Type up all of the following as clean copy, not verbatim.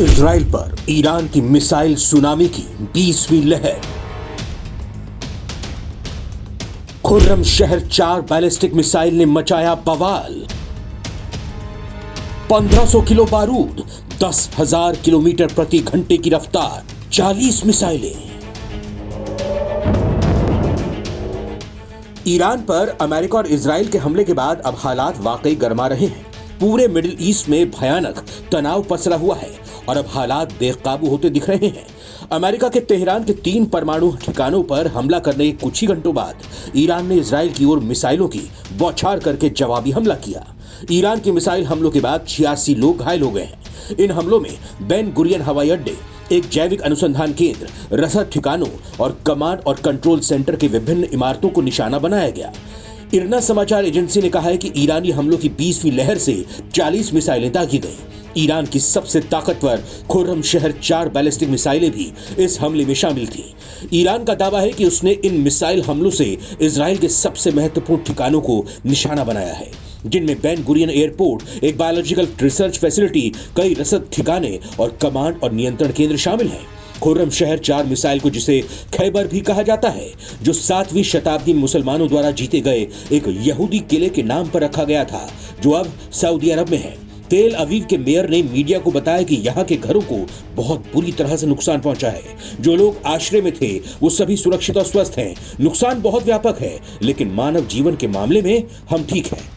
Israel पर Iran की missile tsunami की 20वीं लहर। खुर्रम शहर 4 बैलिस्टिक मिसाइल ने मचाया बवाल। 1500 किलो बारूद, 10,000 किलोमीटर प्रति घंटे की रफ्तार, 40 मिसाइलें। ईरान पर अमेरिका और इजराइल के हमले के बाद अब हालात वाकई गर्मा रहे हैं। पूरे मिडिल ईस्ट में भयानक तनाव पसरा हुआ है और अब हालात बेकाबू होते दिख रहे हैं। अमेरिका के तेहरान के 3 परमाणु ठिकानों पर हमला करने के कुछ ही घंटों बाद ईरान ने इजराइल की ओर मिसाइलों की बौछार करके जवाबी हमला किया। ईरान के मिसाइल हमलों के बाद 86 लोग घायल हो गए हैं। इन हमलों में बेन गुरियन हवाई अड्डे, एक जैविक अनुसंधान केंद्र, रसद ठिकानों और कमांड और कंट्रोल सेंटर के विभिन्न इमारतों को निशाना बनाया गया। इरना समाचार एजेंसी ने कहा है कि ईरानी हमलों की 20वीं लहर से 40 मिसाइलें दागी गईं। ईरान की सबसे ताकतवर खुर्रम शहर 4 बैलिस्टिक मिसाइलें भी इस हमले में शामिल थीं। ईरान का दावा है कि उसने इन मिसाइल हमलों से इजराइल के सबसे महत्वपूर्ण ठिकानों को निशाना बनाया है, जिनमें बेन गुरियन एयरपोर्ट, एक बायोलॉजिकल रिसर्च फैसिलिटी, कई रसद ठिकाने और कमांड और नियंत्रण केंद्र शामिल हैं। खुर्रम शहर 4 मिसाइल को, जिसे खैबर भी कहा जाता है, जो 7वीं शताब्दी में मुसलमानों द्वारा जीते गए एक यहूदी किले के नाम पर रखा गया था, जो अब सऊदी अरब में है। तेल अवीव के मेयर ने मीडिया को बताया कि यहाँ के घरों को बहुत बुरी तरह से नुकसान पहुंचा है। जो लोग आश्रय में थे वो सभी सुरक्षित और स्वस्थ हैं। नुकसान बहुत व्यापक है, लेकिन मानव जीवन के मामले में हम ठीक हैं।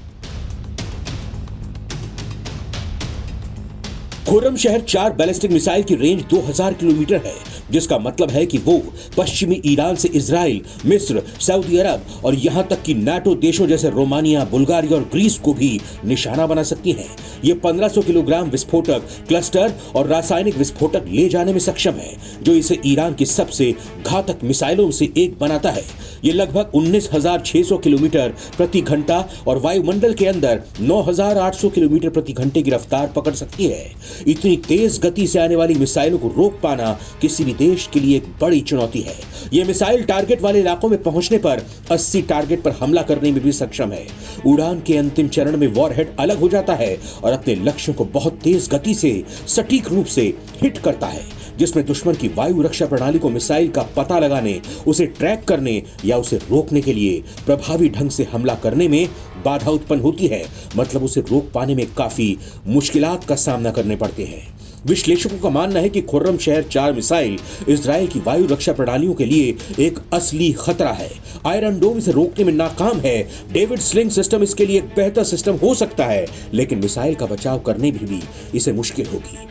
खुर्रम शहर 4 बैलिस्टिक मिसाइल की रेंज 2000 किलोमीटर है, जिसका मतलब है कि वो पश्चिमी ईरान से इजराइल, मिस्र, सऊदी अरब और यहां तक कि नाटो देशों जैसे रोमानिया, बुल्गारिया और ग्रीस को भी निशाना बना सकती हैं। ये 1500 किलोग्राम विस्फोटक, क्लस्टर और रासायनिक विस्फोटक ले जाने में सक्षम है, जो इसे ईरान की सबसे घातक मिसाइलों से एक बनाता है। ये लगभग 19,600 किलोमीटर प्रति घंटा और वायुमंडल के अंदर 9,800 किलोमीटर प्रति घंटे की रफ्तार पकड़ सकती है। इतनी तेज गति से आने वाली मिसाइलों को रोक पाना किसी भी देश के लिए एक बड़ी चुनौती है। यह मिसाइल टारगेट वाले इलाकों में पहुंचने पर 80 टारगेट पर हमला करने में भी सक्षम है। उड़ान के अंतिम चरण में वॉरहेड अलग हो जाता है और अपने लक्ष्यों को बहुत तेज गति से सटीक रूप से हिट करता है, जिसमें दुश्मन की वायु रक्षा प्रणाली को मिसाइल का पता लगाने, उसे ट्रैक करने या उसे रोकने के लिए प्रभावी ढंग से हमला करने में बाधा उत्पन्न होती है। मतलब उसे रोक पाने में काफी मुश्किलात का सामना करने पड़ते हैं। विश्लेषकों का मानना है कि खुर्रम शहर 4 मिसाइल इजराइल की वायु रक्षा प्रणालियों के लिए एक असली खतरा है। आयरन डोम इसे रोकने में नाकाम है। डेविड स्लिंग सिस्टम इसके लिए एक बेहतर सिस्टम हो सकता है, लेकिन मिसाइल का बचाव करने में भी इसे मुश्किल होगी।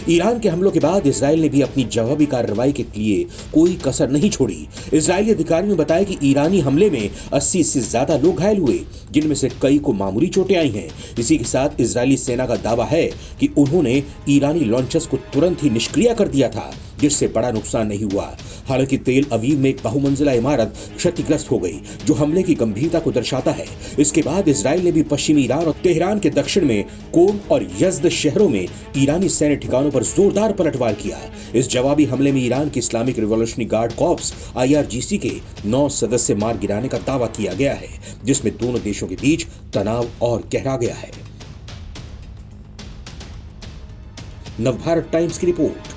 ईरान के हमलों के बाद इजराइल ने भी अपनी जवाबी कार्रवाई के लिए कोई कसर नहीं छोड़ी। इजरायली अधिकारियों ने बताया कि ईरानी हमले में 80 से ज्यादा लोग घायल हुए, जिनमें से कई को मामूली चोटें आई हैं। इसी के साथ इजरायली सेना का दावा है कि उन्होंने ईरानी लॉन्चर्स को तुरंत ही निष्क्रिय कर दिया था, जिससे बड़ा नुकसान नहीं हुआ। हालांकि तेल अवीव में एक बहुमंजिला इमारत क्षतिग्रस्त हो गई, जो हमले की गंभीरता को दर्शाता है। इसके बाद इजराइल ने भी पश्चिमी ईरान और तेहरान के दक्षिण में कोम और यज़्द शहरों में ईरानी सैन्य ठिकानों पर जोरदार पलटवार किया। इस जवाबी हमले में ईरान की Islamic revolutionary guard corps IRGC के 9 सदस्य मार गिराने का दावा किया गया है, जिसमें दोनों देशों के बीच तनाव और गहरा गया है। नवभारत टाइम्स की रिपोर्ट।